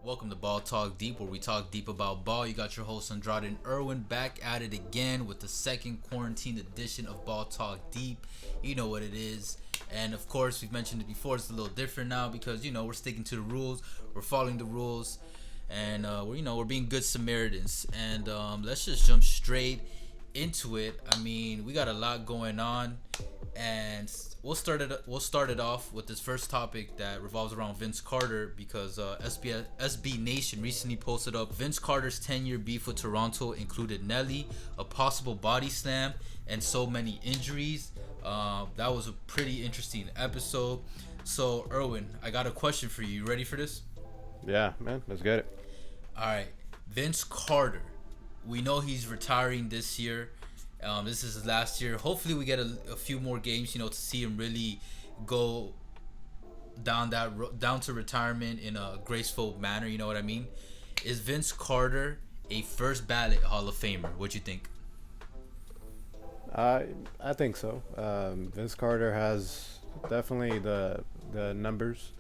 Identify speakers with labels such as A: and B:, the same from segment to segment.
A: Welcome to Ball Talk Deep, where we talk deep about ball. You got your host Andrade and Irwin back at it again with the second quarantine edition of Ball Talk Deep. You know what it is. And of course, we've mentioned it before, it's a little different now because, we're sticking to the rules. We're following the rules. And, we're being good Samaritans. And let's just jump straight into it. I mean, we got a lot going on. And we'll start it off with this first topic that revolves around Vince Carter because SB Nation recently posted up Vince Carter's 10-year beef with Toronto included Nelly, a possible body slam, and so many injuries. That was a pretty interesting episode. So, Irwin, I got a question for you. You ready for this?
B: Yeah, man, let's get it.
A: All right, Vince Carter. We know he's retiring this year. This is his last year. Hopefully, we get a few more games, to see him really go down to retirement in a graceful manner. You know what I mean? Is Vince Carter a first ballot Hall of Famer? What you think?
B: I think so. Vince Carter has definitely the numbers.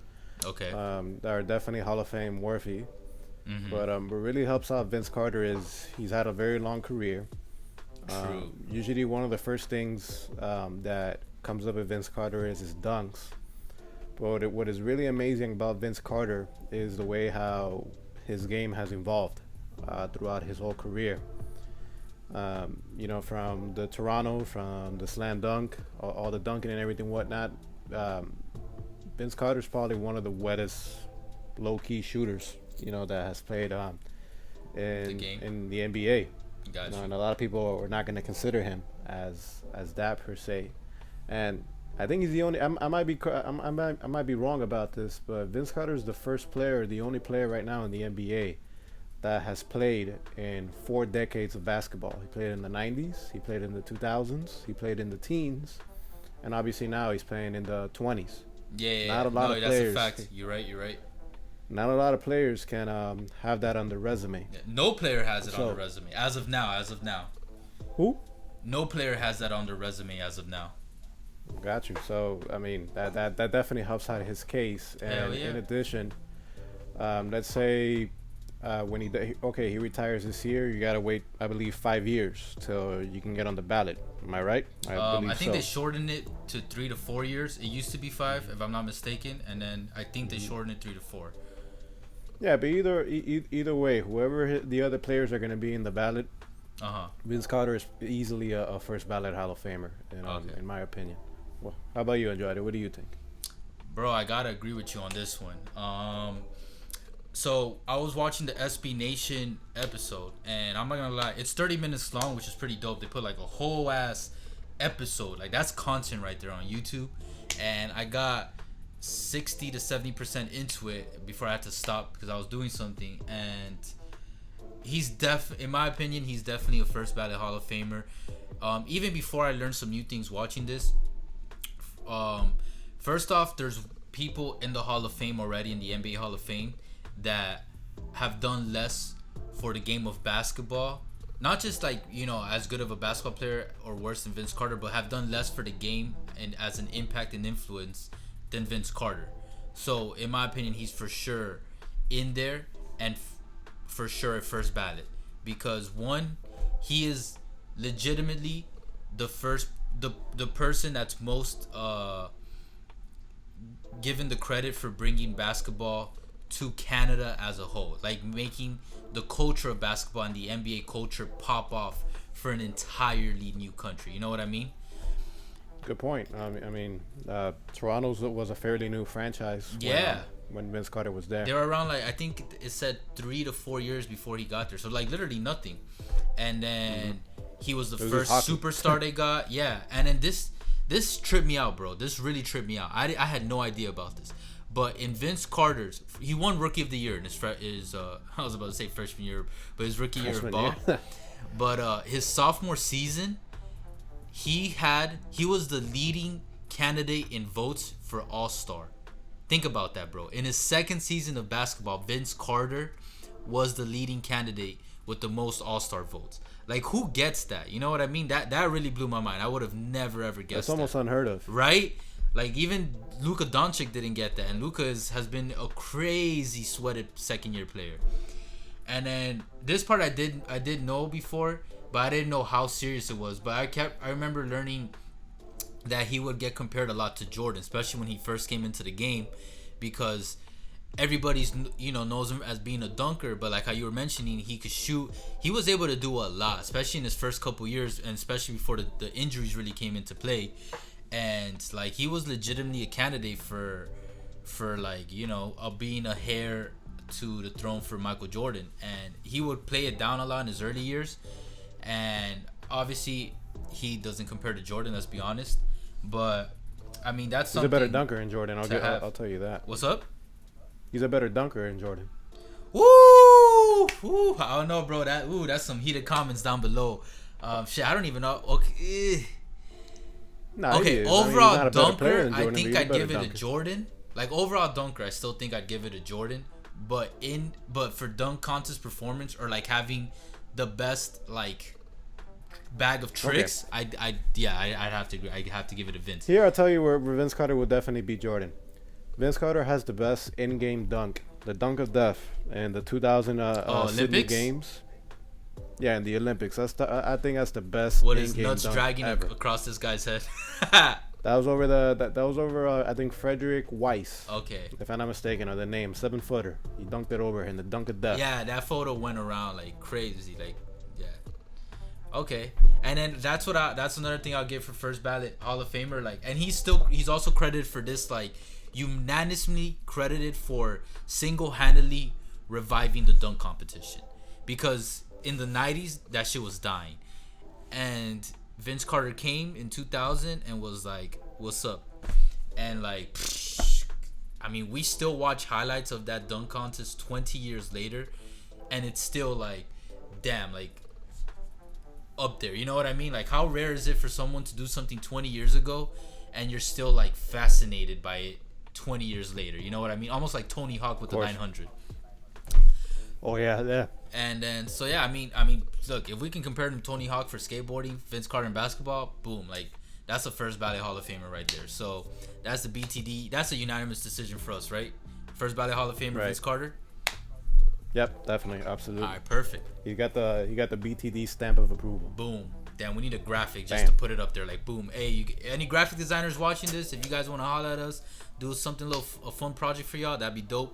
A: Okay.
B: That are definitely Hall of Fame worthy.
A: Mm-hmm.
B: But what really helps out Vince Carter is he's had a very long career.
A: True.
B: Usually one of the first things that comes up with Vince Carter is his dunks. But what is really amazing about Vince Carter is the way how his game has evolved throughout his whole career. From the Toronto, from the slam dunk, all the dunking and everything, whatnot. Vince Carter's probably one of the wettest, low-key shooters, that has played in the NBA.
A: Gotcha.
B: And a lot of people are not going to consider him as that per se. And I think he's the only. I might be wrong about this, but Vince Carter is the only player right now in the NBA that has played in 4 decades of basketball. He played in the 90s, he played in the 2000s, he played in the teens, and obviously now he's playing in the 20s.
A: Yeah.
B: Not a lot of
A: that's
B: players.
A: a fact. You're right.
B: Not a lot of players can have that on their resume.
A: Yeah, no player has it on the resume as of now.
B: Who?
A: No player has that on their resume as of now.
B: Got you. So I mean that definitely helps out his case. And in addition, let's say when he retires this year, you gotta wait, I believe, 5 years till you can get on the ballot. Am I right?
A: I think they shortened it to 3 to 4 years. It used to be 5, if I'm not mistaken, and then I think they shortened it 3 to 4.
B: Yeah, but either way, whoever the other players are going to be in the ballot, Vince Carter is easily a first ballot Hall of Famer, in my opinion. Well, how about you, Andrade? What do you think?
A: Bro, I gotta agree with you on this one. So I was watching the SB Nation episode, and I'm not gonna lie, it's 30 minutes long, which is pretty dope. They put like a whole ass episode, like that's content right there on YouTube, and I got 60 to 70% into it before I had to stop because I was doing something. And in my opinion, he's definitely a first ballot Hall of Famer. Even before I learned some new things watching this, first off, there's people in the Hall of Fame already, in the NBA Hall of Fame, that have done less for the game of basketball. Not just as good of a basketball player or worse than Vince Carter, but have done less for the game and as an impact and influence than Vince Carter. So in my opinion, he's for sure in there, and for sure a first ballot, because one, he is legitimately the person that's most given the credit for bringing basketball to Canada as a whole, like making the culture of basketball and the NBA culture pop off for an entirely new country. You know what I mean?
B: Good point. Toronto was a fairly new franchise. When Vince Carter was there,
A: they were around, like, I think it said 3 to 4 years before he got there. So like literally nothing. And then he was the first superstar they got. Yeah. And then this tripped me out, bro. This really tripped me out. I had no idea about this. But in Vince Carter's, he won Rookie of the Year in his I was about to say freshman year, but his rookie year of ball. But his sophomore season, he was the leading candidate in votes for All-Star. Think about that, bro. In his second season of basketball, Vince Carter was the leading candidate with the most All-Star votes. Like, who gets that? You know what I mean? That really blew my mind. I would have never ever guessed.
B: That's almost unheard of,
A: right? Like even Luka Doncic didn't get that, and Luka has been a crazy sweated second year player. And then this part I did know before, but I didn't know how serious it was. But I remember learning that he would get compared a lot to Jordan, especially when he first came into the game, because everybody's knows him as being a dunker, but like how you were mentioning, he could shoot. He was able to do a lot, especially in his first couple years, and especially before the injuries really came into play. And like he was legitimately a candidate for like being a heir to the throne for Michael Jordan. And he would play it down a lot in his early years, and obviously he doesn't compare to Jordan, let's be honest. But I mean, that's something.
B: He's a better dunker than Jordan. I'll tell you that.
A: What's up?
B: He's a better dunker than Jordan.
A: Woo! Woo! I don't know, bro. That's some heated comments down below. Shit, I don't even know. Okay.
B: Nah,
A: okay, overall dunker, I think I'd give it to Jordan. Like overall dunker, I still think I'd give it to Jordan. But for dunk contest performance, or like having the best like bag of tricks, okay, I'd have to agree. I'd have to give it to Vince.
B: Here, I'll tell you where Vince Carter will definitely beat Jordan. Vince Carter has the best in-game dunk, the dunk of death, in the 2000 Sydney Games. Yeah, in the Olympics. I think that's the best.
A: What is nuts dragging across this guy's head?
B: That was over I think Frederick Weiss.
A: Okay.
B: If I'm not mistaken, or the name 7-footer. He dunked it over in the dunk of death.
A: Yeah, that photo went around like crazy. Like, yeah. Okay. And then that's another thing I'll give for first ballot Hall of Famer. Like, and he's also credited for this, like, unanimously credited for single-handedly reviving the dunk competition, because in the 90s that shit was dying, and Vince Carter came in 2000 and was like, what's up? And like, I mean, we still watch highlights of that dunk contest 20 years later, and it's still like, damn, like up there, you know what I mean? Like, how rare is it for someone to do something 20 years ago and you're still like fascinated by it 20 years later, you know what I mean? Almost like Tony Hawk with the 900.
B: Oh yeah.
A: And then so yeah, I mean, look, if we can compare him to Tony Hawk for skateboarding, Vince Carter in basketball, boom, like that's a first ballot Hall of Famer right there. So that's the BTD. That's a unanimous decision for us, right? First ballot Hall of Famer, right. Vince Carter.
B: Yep, definitely, absolutely.
A: All right, perfect.
B: You got the BTD stamp of approval.
A: Boom. Damn, we need a graphic just to put it up there, like boom. Hey, any graphic designers watching this? If you guys want to holler at us, do something a fun project for y'all, that'd be dope.